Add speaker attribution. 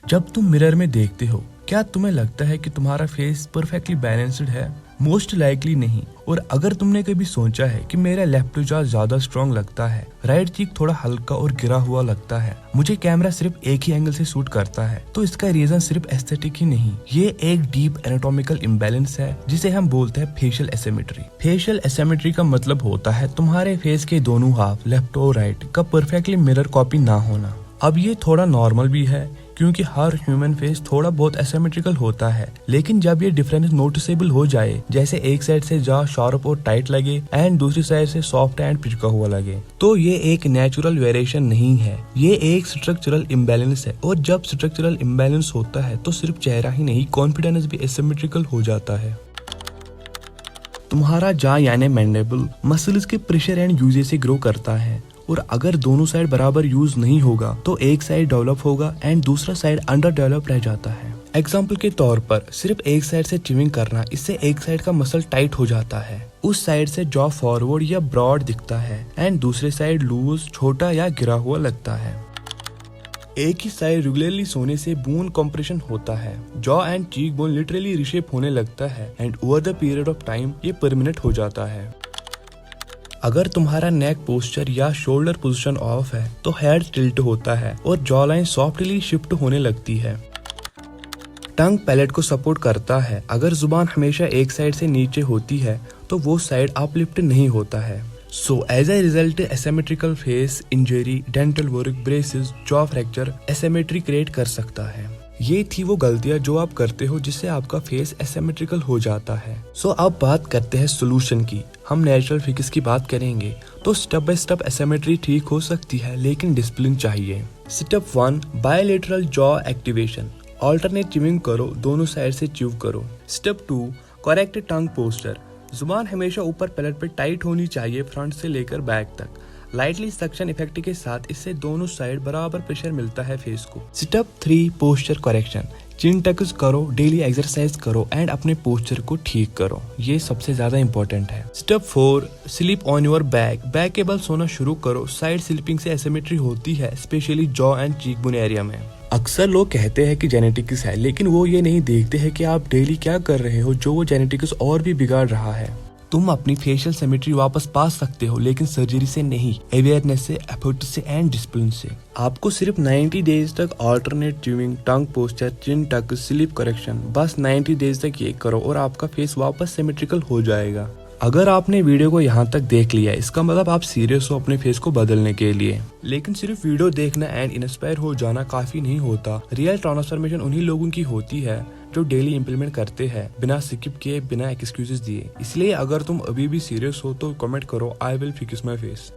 Speaker 1: जब तुम मिरर में देखते हो, क्या तुम्हें लगता है कि तुम्हारा फेस परफेक्टली बैलेंस्ड है? मोस्ट लाइकली नहीं। और अगर तुमने कभी सोचा है कि मेरा लेफ्ट जॉ ज्यादा स्ट्रॉन्ग लगता है, राइट चीक थोड़ा हल्का और गिरा हुआ लगता है, मुझे कैमरा सिर्फ एक ही एंगल से शूट करता है, तो इसका रीजन सिर्फ एस्थेटिक ही नहीं, ये एक डीप एनाटॉमिकल इम्बैलेंस है जिसे हम बोलते हैं फेशियल एसिमेट्री। फेशियल एसिमेट्री का मतलब होता है तुम्हारे फेस के दोनों हाफ, लेफ्ट और राइट, का परफेक्टली मिरर कॉपी ना होना। अब ये थोड़ा नॉर्मल भी है क्योंकि हर ह्यूमन फेस थोड़ा बहुत एसिमेट्रिकल होता है, लेकिन जब ये डिफरेंस नोटिसेबल हो जाए, जैसे एक साइड से जॉ शार्प और टाइट लगे एंड दूसरी साइड से सॉफ्ट एंड पिचका हुआ लगे, तो ये एक नेचुरल वेरिएशन नहीं है, ये एक स्ट्रक्चरल इम्बैलेंस है। और जब स्ट्रक्चरल इम्बैलेंस होता है तो सिर्फ चेहरा ही नहीं, कॉन्फिडेंस भी एसिमेट्रिकल हो जाता है। तुम्हारा जॉ यानी मैंडिबल मसल्स के प्रेशर एंड यूजेस से ग्रो करता है, और अगर दोनों साइड बराबर यूज नहीं होगा तो एक साइड डेवलप होगा एंड दूसरा साइड अंडर डेवलप रह जाता है। एग्जाम्पल के तौर पर सिर्फ एक साइड से च्यूइंग करना, इससे एक साइड का मसल टाइट हो जाता है, उस साइड से जॉ फॉरवर्ड या ब्रॉड दिखता है एंड दूसरे साइड लूज, छोटा या गिरा हुआ लगता है। एक ही साइड रेगुलरली सोने से बोन कंप्रेशन होता है, jaw and cheek bone literally reshape होने लगता है and over the period of time ये परमानेंट हो जाता है। अगर तुम्हारा नेक पोस्चर या शोल्डर पोजीशन ऑफ है तो हेड टिल्ट होता है और जॉ लाइन सॉफ्टली शिफ्ट होने लगती है। टंग पैलेट को सपोर्ट करता है, अगर जुबान हमेशा एक साइड से नीचे होती है तो वो साइड अपलिफ्ट नहीं होता है। So as a result asymmetrical face injury, dental work, braces, jaw fracture asymmetry create कर सकता है। ये थी वो गलतियां जो आप करते हो जिससे आपका फेस एसिमेट्रिकल हो जाता है। सो अब बात करते हैं सोल्यूशन की। हम नेचुरल फिक्स की बात करेंगे तो स्टेप बाय स्टेप एसिमेट्री ठीक हो सकती है, लेकिन डिसिप्लिन चाहिए। Step 1, bilateral jaw activation. Alternate chewing करो, दोनों साइड से च्यू करो। स्टेप 2, करेक्ट टंग पोस्चर। जुबान हमेशा ऊपर पैलेट पे टाइट होनी चाहिए, फ्रंट से लेकर बैक तक, लाइटली सक्शन इफेक्ट के साथ, इससे दोनों साइड बराबर प्रेशर मिलता है फेस को। Step 3, posture correction. Chin tucks करो, डेली एक्सरसाइज करो एंड अपने पोस्चर को ठीक करो, ये सबसे ज्यादा इंपॉर्टेंट है। Step 4, sleep on your back. Back के बल सोना शुरू करो, साइड स्लीपिंग से एसिमेट्री होती है, specially jaw and cheek bone area में। अक्सर लोग कहते हैं कि जेनेटिक्स है, लेकिन वो ये नहीं देखते हैं कि आप डेली क्या कर रहे हो जो वो जेनेटिक्स और भी बिगाड़ रहा है। तुम अपनी फेशियल सिमेट्री वापस पा सकते हो, लेकिन सर्जरी से नहीं, अवेयरनेस से, एफर्ट से एंड डिसिप्लिन से। आपको सिर्फ 90 डेज तक ऑल्टरनेट च्यूइंग, टंग पोस्चर, चिन टक, स्लीप करेक्शन, बस 90 डेज तक ये करो और आपका फेस वापस सिमेट्रिकल हो जाएगा। अगर आपने वीडियो को यहाँ तक देख लिया, इसका मतलब आप सीरियस हो अपने फेस को बदलने के लिए। लेकिन सिर्फ वीडियो देखना एंड इंस्पायर हो जाना काफी नहीं होता। रियल ट्रांसफॉर्मेशन उन्हीं लोगों की होती है जो डेली इंप्लीमेंट करते हैं, बिना स्किप किए, बिना एक्सक्यूजेस दिए। इसलिए अगर तुम अभी भी सीरियस हो तो कमेंट करो, I will fix my face.